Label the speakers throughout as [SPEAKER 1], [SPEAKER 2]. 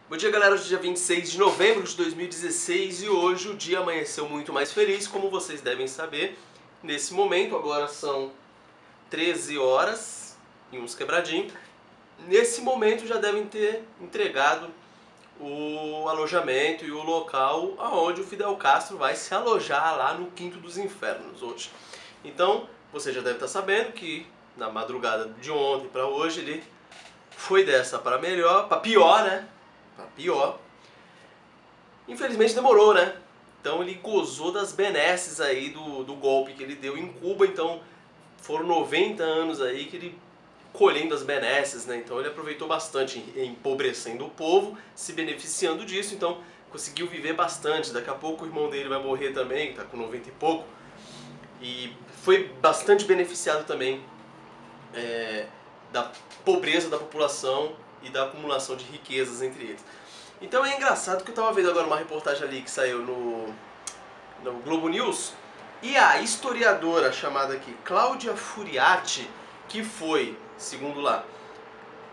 [SPEAKER 1] Bom dia, galera. Hoje é dia 26 de novembro de 2016 e hoje o dia amanheceu muito mais feliz, como vocês devem saber. Nesse momento, agora são 13 horas e uns quebradinhos. Nesse momento já devem ter entregado o alojamento e o local aonde o Fidel Castro vai se alojar lá no Quinto dos Infernos hoje. Então, você já deve estar sabendo que na madrugada de ontem para hoje ele foi dessa para melhor, para pior, né? Para pior. Infelizmente demorou, né? Então ele gozou das benesses aí do golpe que ele deu em Cuba. Então foram 90 anos aí que ele colhendo as benesses, né? Então ele aproveitou bastante, empobrecendo o povo, se beneficiando disso. Então conseguiu viver bastante. Daqui a pouco o irmão dele vai morrer também, tá com 90 e pouco. E foi bastante beneficiado também da pobreza da população e da acumulação de riquezas entre eles. Então é engraçado que eu estava vendo agora uma reportagem ali que saiu no Globo News, e a historiadora chamada aqui Cláudia Furiati, que foi, segundo lá,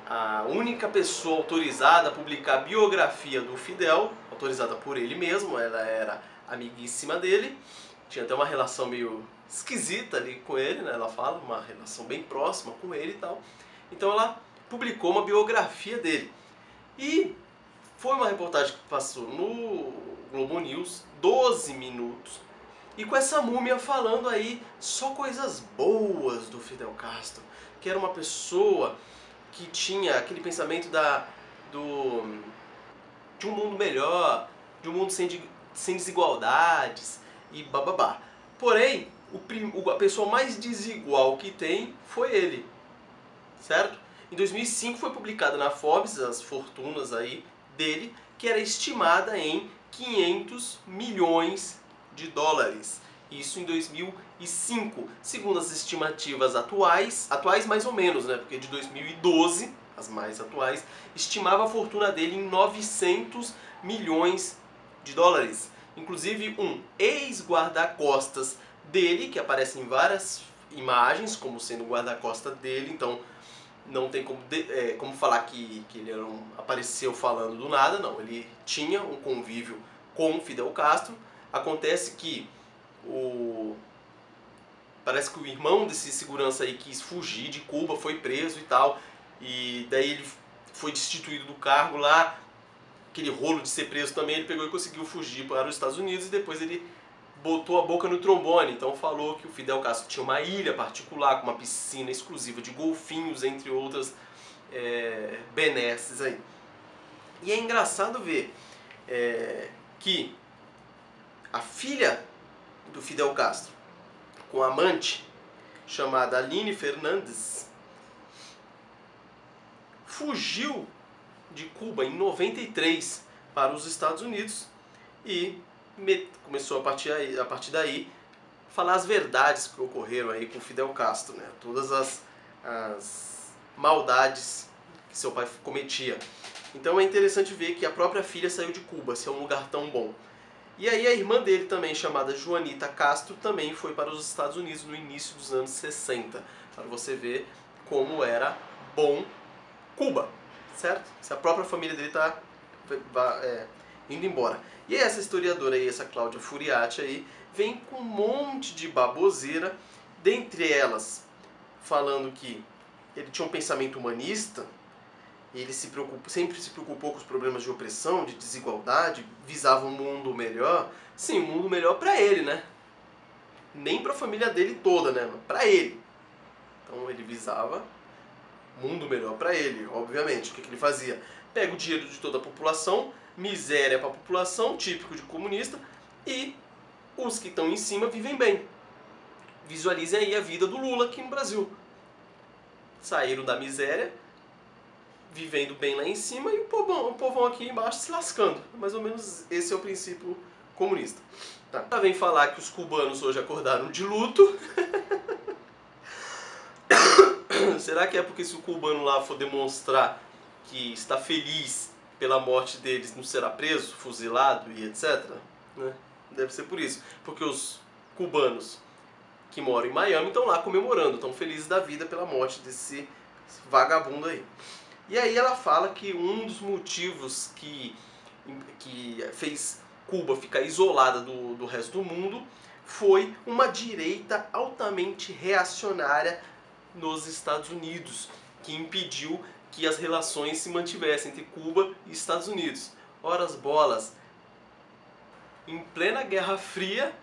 [SPEAKER 1] a única pessoa autorizada a publicar a biografia do Fidel, autorizada por ele mesmo, ela era amiguíssima dele, tinha até uma relação meio esquisita ali com ele, né? Ela fala, uma relação bem próxima com ele e tal. Então ela publicou uma biografia dele. E foi uma reportagem que passou no Globo News, 12 minutos, e com essa múmia falando aí só coisas boas do Fidel Castro, que era uma pessoa que tinha aquele pensamento de um mundo melhor, de um mundo sem desigualdades e bababá. Porém, a pessoa mais desigual que tem foi ele, certo? Em 2005 foi publicada na Forbes as fortunas aí dele, que era estimada em 500 milhões de dólares. Isso em 2005. Segundo as estimativas atuais mais ou menos, né? Porque de 2012, as mais atuais, estimava a fortuna dele em 900 milhões de dólares. Inclusive um ex-guarda-costas dele, que aparece em várias imagens como sendo guarda-costas dele, então não tem como falar que ele apareceu falando do nada, não. Ele tinha um convívio com Fidel Castro. Acontece que parece que o irmão desse segurança aí quis fugir de Cuba, foi preso e tal, e daí ele foi destituído do cargo lá, aquele rolo de ser preso também, ele pegou e conseguiu fugir para os Estados Unidos e depois ele botou a boca no trombone, então falou que o Fidel Castro tinha uma ilha particular com uma piscina exclusiva de golfinhos, entre outras benesses aí. E é engraçado ver que a filha do Fidel Castro, com a amante chamada Aline Fernandes, fugiu de Cuba em 93 para os Estados Unidos e começou a partir daí falar as verdades que ocorreram aí com Fidel Castro, né? Todas as maldades que seu pai cometia. Então é interessante ver que a própria filha saiu de Cuba, se é um lugar tão bom. E aí a irmã dele também, chamada Joanita Castro, também foi para os Estados Unidos no início dos anos 60, para você ver como era bom Cuba, certo? Se a própria família dele está indo embora. E essa historiadora aí, essa Cláudia Furiati aí, vem com um monte de baboseira, dentre elas falando que ele tinha um pensamento humanista, ele sempre se preocupou com os problemas de opressão, de desigualdade, visava um mundo melhor. Sim, um mundo melhor para ele, né? Nem para a família dele toda, né? Para ele. Então ele visava mundo melhor para ele, obviamente. O que ele fazia? Pega o dinheiro de toda a população, miséria para a população, típico de comunista, e os que estão em cima vivem bem. Visualizem aí a vida do Lula aqui no Brasil. Saíram da miséria, vivendo bem lá em cima, e o povão aqui embaixo se lascando. Mais ou menos esse é o princípio comunista. Tá. Já vem falar que os cubanos hoje acordaram de luto. Será que é porque se o cubano lá for demonstrar que está feliz pela morte deles, não será preso, fuzilado e etc? Né? Deve ser por isso. Porque os cubanos que moram em Miami estão lá comemorando, estão felizes da vida pela morte desse vagabundo aí. E aí ela fala que um dos motivos que fez Cuba ficar isolada do resto do mundo foi uma direita altamente reacionária nos Estados Unidos, que impediu que as relações se mantivessem entre Cuba e Estados Unidos. Ora as bolas, em plena Guerra Fria,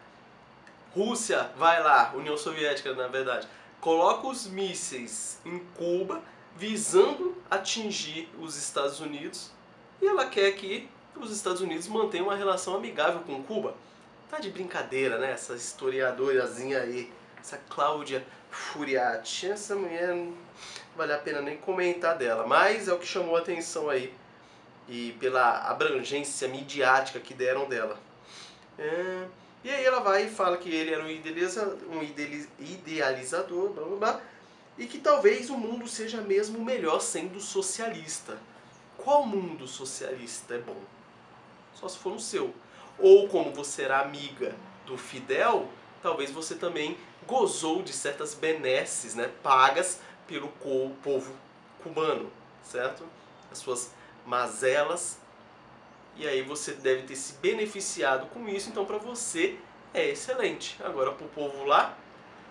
[SPEAKER 1] Rússia vai lá, União Soviética na verdade, coloca os mísseis em Cuba visando atingir os Estados Unidos, e ela quer que os Estados Unidos mantenham uma relação amigável com Cuba. Tá de brincadeira, né? Essa historiadorazinha aí, essa Cláudia Furiati. Essa mulher não vale a pena nem comentar dela, mas é o que chamou a atenção aí, e pela abrangência midiática que deram dela. E aí ela vai e fala que ele era um idealizador, blá blá blá, e que talvez o mundo seja mesmo melhor sendo socialista. Qual mundo socialista é bom? Só se for no seu. Ou como você era amiga do Fidel, talvez você também gozou de certas benesses, né, pagas pelo povo cubano, certo? As suas mazelas. E aí você deve ter se beneficiado com isso, então para você é excelente. Agora para o povo lá,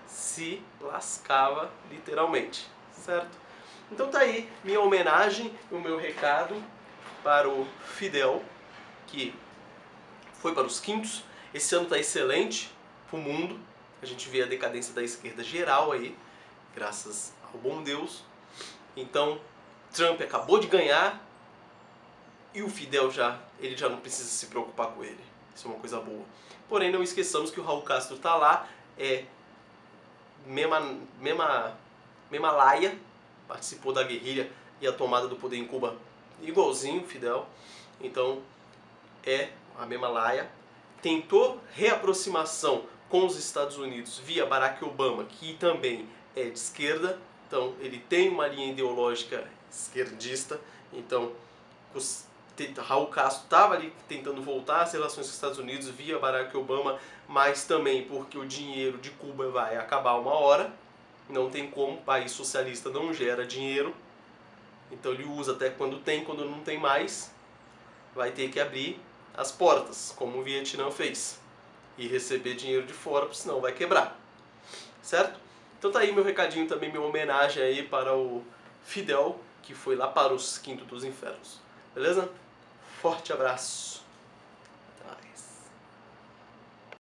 [SPEAKER 1] se lascava literalmente, certo? Então tá aí minha homenagem, o meu recado para o Fidel, que foi para os quintos. Esse ano tá excelente para o mundo, a gente vê a decadência da esquerda geral aí, graças ao bom Deus. Então Trump acabou de ganhar e o Fidel ele já não precisa se preocupar com ele. Isso é uma coisa boa. Porém, não esqueçamos que o Raul Castro tá lá, é mesma laia, participou da guerrilha e a tomada do poder em Cuba igualzinho Fidel, então é a mesma laia. Tentou reaproximação com os Estados Unidos via Barack Obama, que também é de esquerda, então ele tem uma linha ideológica esquerdista, então Raul Castro estava ali tentando voltar às relações com os Estados Unidos via Barack Obama, mas também porque o dinheiro de Cuba vai acabar uma hora, não tem como, país socialista não gera dinheiro, então ele usa até quando tem, quando não tem mais, vai ter que abrir as portas, como o Vietnã fez, e receber dinheiro de fora, porque senão vai quebrar, certo? Então tá aí meu recadinho também, minha homenagem aí para o Fidel, que foi lá para os quintos dos infernos, beleza? Forte abraço!